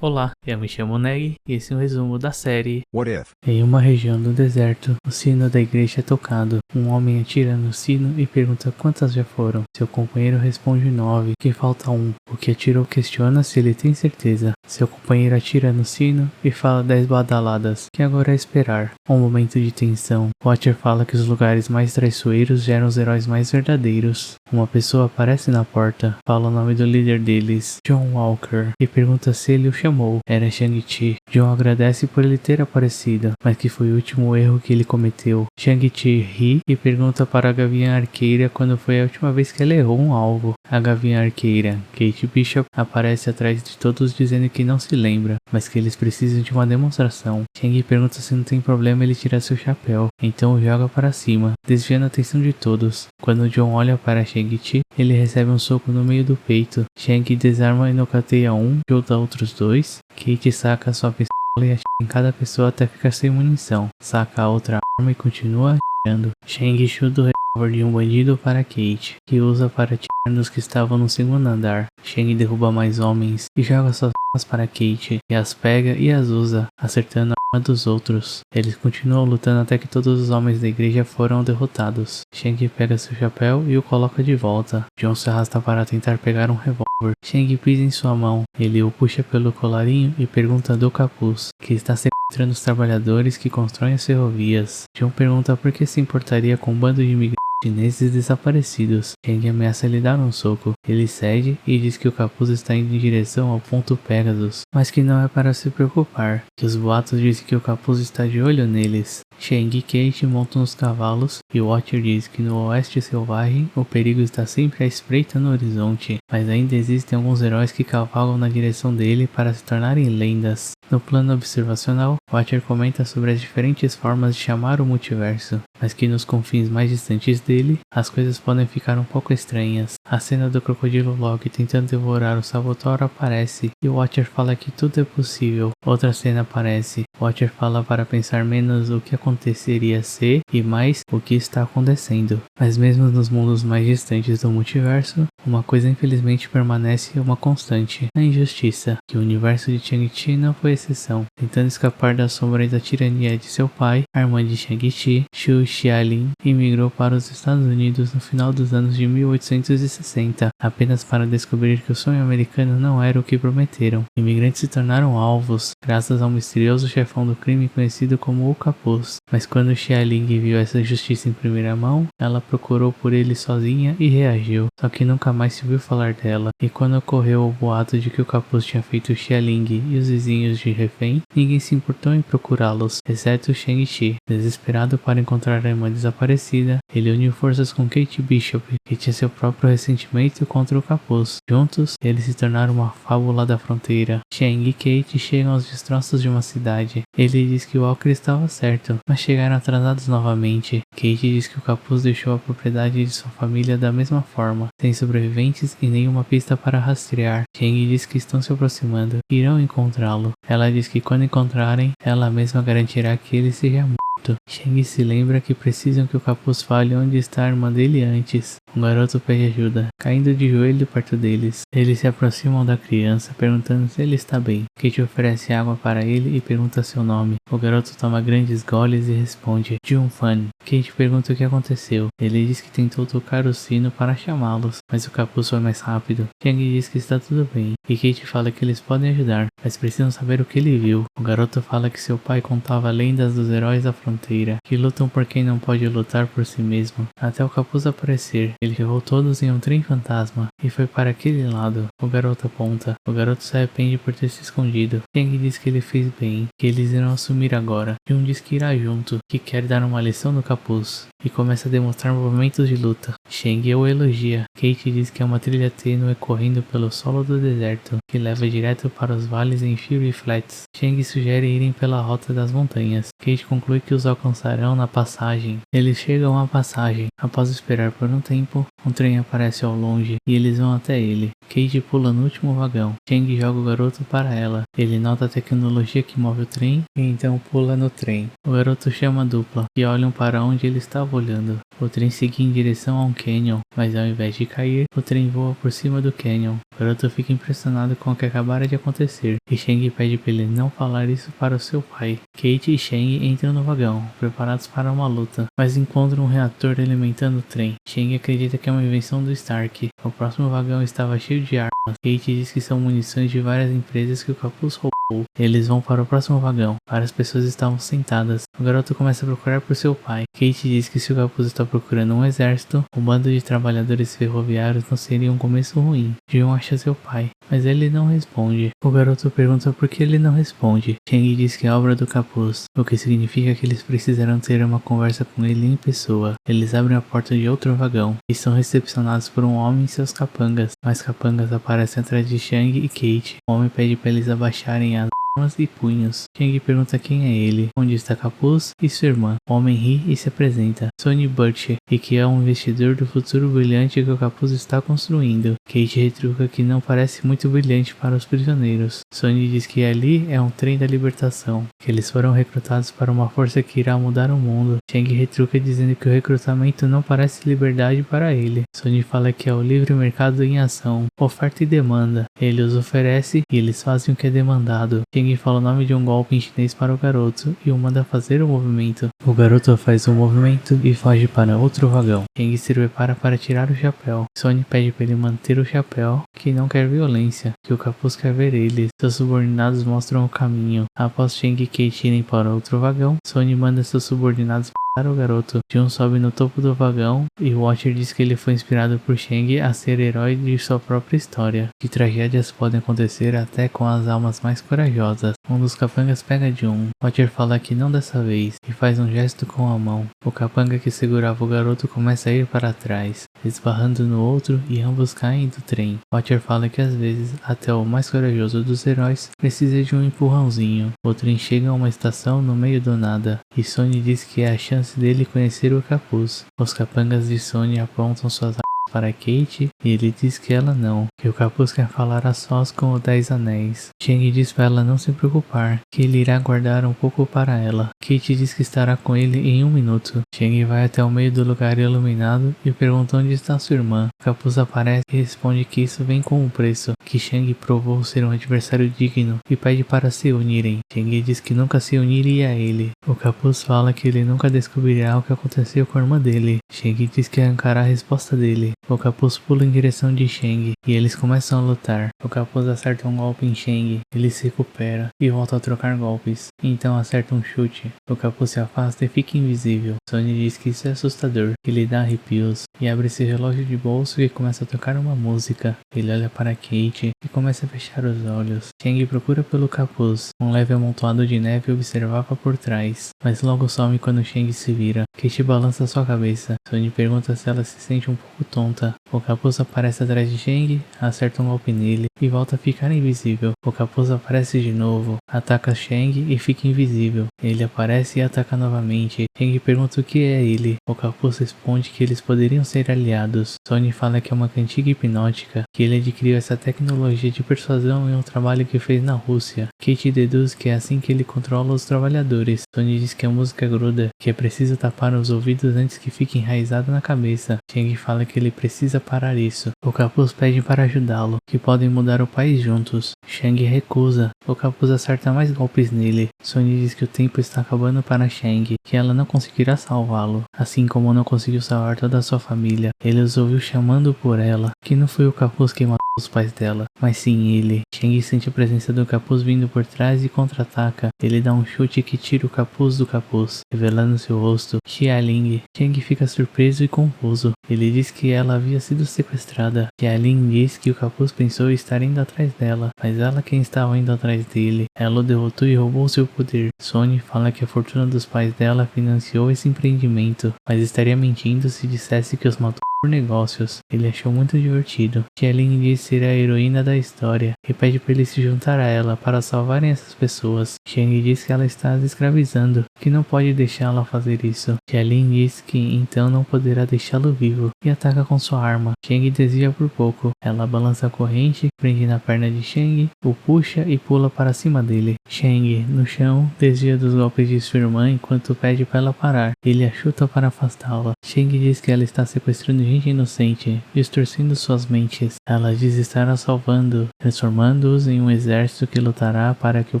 Olá, eu me chamo Neg e esse é um resumo da série What If? Em uma região do deserto, o sino da igreja é tocado. Um homem atira no sino e pergunta quantas já foram. Seu companheiro responde 9, que falta um. O que atirou questiona se ele tem certeza. Seu companheiro atira no sino e fala 10 badaladas, que agora é esperar. Um momento de tensão. Watcher fala que os lugares mais traiçoeiros geram os heróis mais verdadeiros. Uma pessoa aparece na porta, fala o nome do líder deles, John Walker, e pergunta se ele o chamou. Era Shang-Chi. John agradece por ele ter aparecido, mas que foi o último erro que ele cometeu. Shang-Chi ri e pergunta para a Gavião Arqueira quando foi a última vez que ela errou um alvo. A Gavião Arqueira, Kate Bishop, aparece atrás de todos dizendo que não se lembra, mas que eles precisam de uma demonstração. Shang pergunta se não tem problema ele tirar seu chapéu, então o joga para cima, desviando a atenção de todos. Quando John olha para Shang-Chi, ele recebe um soco no meio do peito. Shang desarma e nocauteia um, junta outros dois. Kate saca sua pistola e atira em cada pessoa até ficar sem munição. Saca a outra arma e continua atirando. Shang chuta o revólver de um bandido para Kate, que usa para atirar nos que estavam no segundo andar. Shang derruba mais homens e joga suas armas para Kate, que as pega e as usa, acertando a arma dos outros. Eles continuam lutando até que todos os homens da igreja foram derrotados. Shang pega seu chapéu e o coloca de volta. John se arrasta para tentar pegar um revólver. Shang pisa em sua mão. Ele o puxa pelo colarinho e pergunta do capuz, que está sequestrando os trabalhadores que constroem as ferrovias. John pergunta por que se importaria com um bando de imigrantes chineses desaparecidos. Shang ameaça lhe dar um soco. Ele cede e diz que o capuz está indo em direção ao ponto Pegasus, mas que não é para se preocupar, que os boatos dizem que o capuz está de olho neles. Shang e Kate montam nos cavalos e Watcher diz que no oeste selvagem o perigo está sempre à espreita no horizonte, mas ainda existem alguns heróis que cavalgam na direção dele para se tornarem lendas. No plano observacional, Watcher comenta sobre as diferentes formas de chamar o multiverso, mas que nos confins mais distantes dele, as coisas podem ficar um pouco estranhas. A cena do crocodilo Loki tentando devorar o Saboteur aparece e Watcher fala que tudo é possível. Outra cena aparece. Watcher fala para pensar menos o que aconteceria se e mais o que está acontecendo. Mas mesmo nos mundos mais distantes do multiverso, uma coisa infelizmente permanece uma constante: a injustiça, que o universo de Shang-Chi não foi exceção. Tentando escapar da sombra e da tirania de seu pai, a irmã de Shang-Chi, Xu Xiaolin, imigrou para os Estados Unidos no final dos anos de 1860, apenas para descobrir que o sonho americano não era o que prometeram. Imigrantes se tornaram alvos, graças ao misterioso chefão do crime conhecido como o Capuz. Mas quando Xiaolin viu essa justiça em primeira mão, ela procurou por ele sozinha e reagiu, só que nunca mais se ouviu falar dela. E quando ocorreu o boato de que o Capuz tinha feito Xiaolin e os vizinhos de refém, ninguém se importou em procurá-los, exceto Shang-Chi. Desesperado para encontrar a irmã desaparecida, ele uniu forças com Kate Bishop, que tinha seu próprio ressentimento contra o Capuz. Juntos, eles se tornaram uma fábula da fronteira. Shang e Kate chegam aos destroços de uma cidade. Ele diz que o Walker estava certo, mas chegaram atrasados novamente. Kate diz que o Capuz deixou a propriedade de sua família da mesma forma, sem sobreviventes e nenhuma pista para rastrear. Shang diz que estão se aproximando e irão encontrá-lo. Ela diz que quando encontrarem, ela mesma garantirá que ele seja morto. Shang se lembra que precisam que o Capuz fale onde está a irmã dele antes. Um garoto pede ajuda, caindo de joelho perto deles. Eles se aproximam da criança, perguntando se ele está bem. Kate oferece água para ele e pergunta seu nome. O garoto toma grandes goles e responde, Jun Fan. Kate pergunta o que aconteceu. Ele diz que tentou tocar o sino para chamá-los, mas o Capuz foi mais rápido. Shang diz que está tudo bem, e Kate fala que eles podem ajudar, mas precisam saber o que ele viu. O garoto fala que seu pai contava lendas dos heróis da fronteira, que lutam por quem não pode lutar por si mesmo, até o Capuz aparecer. Ele levou todos em um trem fantasma e foi para aquele lado. O garoto aponta. O garoto se arrepende por ter se escondido. Shang diz que ele fez bem, que eles irão assumir agora. Jun diz que irá junto, que quer dar uma lição no Capuz, e começa a demonstrar movimentos de luta. Shang o elogia. Kate diz que é uma trilha tênue correndo pelo solo do deserto, que leva direto para os vales em Fury Flats. Shang sugere irem pela rota das montanhas. Kate conclui que os alcançarão na passagem. Eles chegam à passagem. Após esperar por um tempo, um trem aparece ao longe e eles vão até ele. Kate pula no último vagão. Chang joga o garoto para ela. Ele nota a tecnologia que move o trem e então pula no trem. O garoto chama a dupla e olham para onde ele estava olhando. O trem seguia em direção a um canyon, mas ao invés de cair, o trem voa por cima do canyon. O garoto fica impressionado com o que acabara de acontecer e Chang pede para ele não falar isso para o seu pai. Kate e Chang entram no vagão, preparados para uma luta, mas encontram um reator alimentando o trem. Chang acredita que é uma invenção do Stark. O próximo vagão estava cheio de armas. Kate diz que são munições de várias empresas que o capuz roubou. Eles vão para o próximo vagão. Várias pessoas estavam sentadas. O garoto começa a procurar por seu pai. Kate diz que se o capuz está procurando um exército, um bando de trabalhadores ferroviários não seria um começo ruim. John acha seu pai, mas ele não responde. O garoto pergunta por que ele não responde. Chang diz que é obra do capuz, o que significa que eles precisarão ter uma conversa com ele em pessoa. Eles abrem a porta de outro vagão e são recepcionados por um homem e seus capangas. Mais capangas aparecem atrás de Chang e Kate. O homem pede para eles abaixarem as armas e punhos. Chang pergunta quem é ele, onde está Capuz e sua irmã. O homem ri e se apresenta. Sonny Butch, e que é um investidor do futuro brilhante que o Capuz está construindo. Kate retruca que não parece muito brilhante para os prisioneiros. Sonny diz que ali é um trem da libertação, que eles foram recrutados para uma força que irá mudar o mundo. Chang retruca dizendo que o recrutamento não parece liberdade para ele. Sonny fala que é o livre mercado em ação, oferta e demanda. Ele os oferece e eles fazem o que é demandado. Chang fala o nome de um golpe em chinês para o garoto e o manda fazer o movimento. O garoto faz o movimento e foge para outro vagão. Chang se prepara para tirar o chapéu. Sonny pede para ele manter o chapéu, que não quer violência, que o capuz quer ver eles. Seus subordinados mostram o caminho. Após Chang e Kate irem para outro vagão, Sonny manda seus subordinados para o garoto. John sobe no topo do vagão e Watcher diz que ele foi inspirado por Chang a ser herói de sua própria história. Que tragédias podem acontecer até com as almas mais corajosas. Um dos capangas pega John. Watcher fala que não dessa vez e faz um gesto com a mão. O capanga que segurava o garoto começa a ir para trás, esbarrando no outro e ambos caem do trem. Watcher fala que às vezes até o mais corajoso dos heróis precisa de um empurrãozinho. O trem chega a uma estação no meio do nada e Sonny diz que é a chance dele conhecer o capuz. Os capangas de Sonny apontam suas armas para Kate e ele diz que ela não, que o capuz quer falar a sós com o 10 anéis. Chang diz para ela não se preocupar, que ele irá guardar um pouco para ela. Kate diz que estará com ele em 1 minuto. Chang vai até o meio do lugar iluminado e pergunta onde está sua irmã. O capuz aparece e responde que isso vem com um preço, que Chang provou ser um adversário digno e pede para se unirem. Chang diz que nunca se uniria a ele. O capuz fala que ele nunca descobrirá o que aconteceu com a irmã dele. Chang diz que arrancará a resposta dele. O capuz pula em direção de Chang e eles começam a lutar. O capuz acerta um golpe em Chang, ele se recupera e volta a trocar golpes. Então acerta um chute. O capuz se afasta e fica invisível. Sonny diz que isso é assustador, que lhe dá arrepios e abre seu relógio de bolso e começa a tocar uma música. Ele olha para Kate e começa a fechar os olhos. Chang procura pelo capuz. Um leve amontoado de neve observava por trás, mas logo some quando Chang se vira. Kate balança sua cabeça. Sonny pergunta se ela se sente um pouco tonta. O capuz aparece atrás de Chang, acerta um golpe nele e volta a ficar invisível. O capuz aparece de novo, ataca Chang e fica invisível. Ele aparece e ataca novamente. Chang pergunta o que é ele. O capuz responde que eles poderiam ser aliados. Sonny fala que é uma cantiga hipnótica, que ele adquiriu essa tecnologia de persuasão em um trabalho que fez na Rússia. Kate deduz que é assim que ele controla os trabalhadores. Sonny diz que a música gruda, que é preciso tapar os ouvidos antes que fique enraizado na cabeça. Chang fala que ele precisa parar isso. O capuz pede para ajudá-lo, que podem mudar o país juntos. Chang recusa. O capuz acerta mais golpes nele. Sonny diz que o tempo está acabando para Chang, que ela não conseguirá salvá-lo, assim como não conseguiu salvar toda a sua família. Ele os ouviu chamando por ela, que não foi o capuz que matou os pais dela, mas sim ele. Chang sente a presença do capuz vindo por trás e contra-ataca. Ele dá um chute que tira o capuz do capuz, revelando seu rosto. Xia Ling. Chang fica surpreso e confuso. Ele diz que ela havia sido sequestrada. Xia Ling diz que o capuz pensou estar indo atrás dela, mas ela quem estava indo atrás dele. Ela o derrotou e roubou seu poder. Sonny fala que a fortuna dos pais dela financiou esse empreendimento, mas estaria mentindo se dissesse que os matou por negócios. Ele achou muito divertido. Xialing diz ser a heroína da história e pede para ele se juntar a ela para salvarem essas pessoas. Shang diz que ela está as escravizando, que não pode deixá-la fazer isso. Xialing diz que então não poderá deixá-lo vivo e ataca com sua arma. Shang desvia por pouco. Ela balança a corrente, prende na perna de Shang, o puxa e pula para cima dele. Shang, no chão, desvia dos golpes de sua irmã enquanto pede para ela parar. Ele a chuta para afastá-la. Shang diz que ela está sequestrando gente inocente, distorcendo suas mentes. Ela diz estar a salvando, transformando-os em um exército que lutará para que o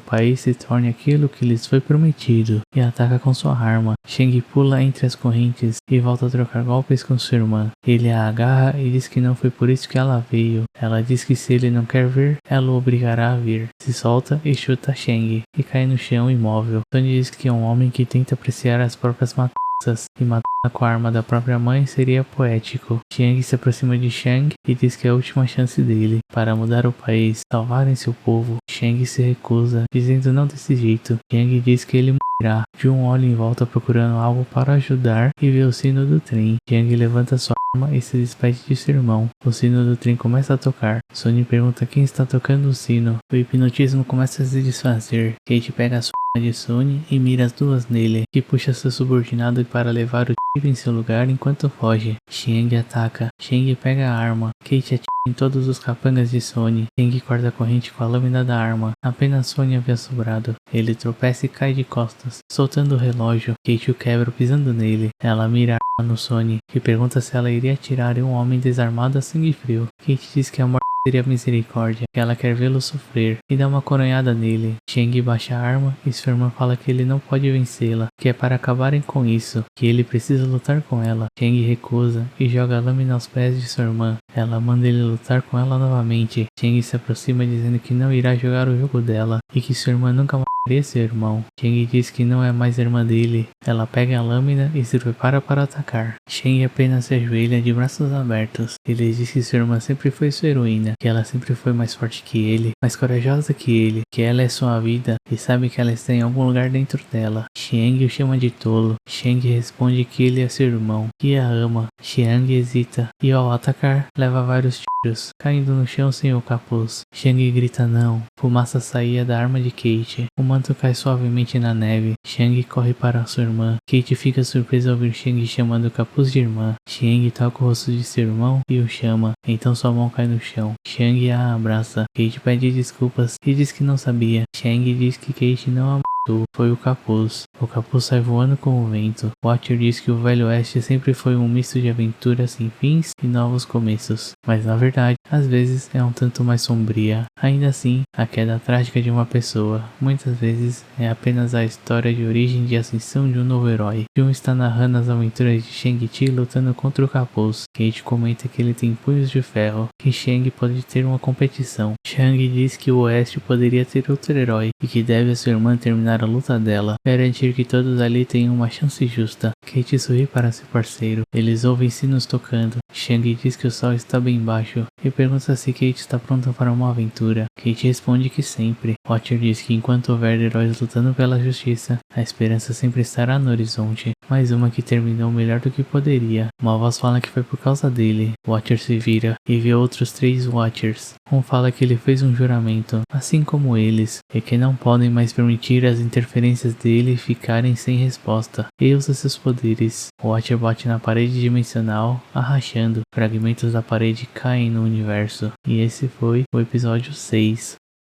país se torne aquilo que lhes foi prometido, e ataca com sua arma. Shang pula entre as correntes e volta a trocar golpes com sua irmã. Ele a agarra e diz que não foi por isso que ela veio. Ela diz que se ele não quer vir, ela o obrigará a vir. Se solta e chuta Shang, e cai no chão imóvel. Tony diz que é um homem que tenta apreciar as próprias matanças, e matá-la com a arma da própria mãe seria poético. Shang se aproxima de Shang e diz que é a última chance dele para mudar o país, salvarem seu povo. Shang se recusa, dizendo não desse jeito. Shang diz que ele morrerá. Jun olha em volta procurando algo para ajudar e vê o sino do trem. Shang levanta sua arma e se despede de seu irmão. O sino do trem começa a tocar. Sonny pergunta quem está tocando o sino. O hipnotismo começa a se desfazer. Kate pega a sua arma de Sonny e mira as duas nele, que puxa seu subordinado para levar o tiro em seu lugar enquanto foge. Shang ataca. Shang pega a arma. Kate atira em todos os capangas de Sonny. Shang corta a corrente com a lâmina da arma. Apenas Sonny havia sobrado. Ele tropeça e cai de costas, soltando o relógio. Kate o quebra pisando nele. Ela mira a arma no Sonny, que pergunta se ela iria atirar em um homem desarmado a sangue frio. Kate diz que a morte seria misericórdia, que ela quer vê-lo sofrer, e dá uma coronhada nele. Shang baixa a arma e sua irmã fala que ele não pode vencê-la, que é para acabarem com isso, que ele precisa lutar com ela. Shang recusa e joga a lâmina aos pés de sua irmã. Ela manda ele lutar com ela novamente. Shang se aproxima dizendo que não irá jogar o jogo dela e que sua irmã nunca mataria seu irmão. Shang diz que não é mais irmã dele. Ela pega a lâmina e se prepara para atacar. Shang apenas se ajoelha de braços abertos. Ele diz que sua irmã sempre foi sua heroína, que ela sempre foi mais forte que ele, mais corajosa que ele, que ela é sua vida e sabe que ela está em algum lugar dentro dela. Shang o chama de tolo. Shang responde que ele é seu irmão, que a ama. Shang hesita e ao atacar, leva vários tiros, caindo no chão sem o capuz. Shang grita não. Fumaça saía da arma de Kate. O manto cai suavemente na neve. Shang corre para sua irmã. Kate fica surpresa ao ouvir Shang chamando o capuz de irmã. Shang toca o rosto de seu irmão e o chama. Então sua mão cai no chão. Shang a abraça. Kate pede desculpas e diz que não sabia. Shang diz que Kate não a matou, foi o capuz. O capuz sai voando com o vento. Watcher diz que o Velho Oeste sempre foi um misto de aventuras sem fins e novos começos. Mas na verdade, às vezes é um tanto mais sombria. Ainda assim, a queda trágica de uma pessoa, muitas vezes, é apenas a história de origem e ascensão de um novo herói. Jun está narrando as aventuras de Shang-Chi lutando contra o capuz. Kate comenta que ele tem punhos de ferro, que Shang pode ter uma competição. Shang diz que o Oeste poderia ter outro herói e que deve a sua irmã terminar a luta dela, garantir que todos ali tenham uma chance justa. Kate sorri para seu parceiro. Eles ouvem sinos tocando. Shang diz que o sol está bem baixo e pergunta se Kate está pronta para uma aventura. Kate responde que sempre. Watcher diz que enquanto houver heróis lutando pela justiça, a esperança sempre estará no horizonte. Mais uma que terminou melhor do que poderia. Uma voz fala que foi por causa dele. Watcher se vira e vê outros 3 Watchers. Um fala que ele fez um juramento, assim como eles, e que não podem mais permitir as interferências dele ficarem sem resposta. E usa seus poderes. O Watcher bate na parede dimensional, a rachando. Fragmentos da parede caem no universo. E esse foi o episódio 6.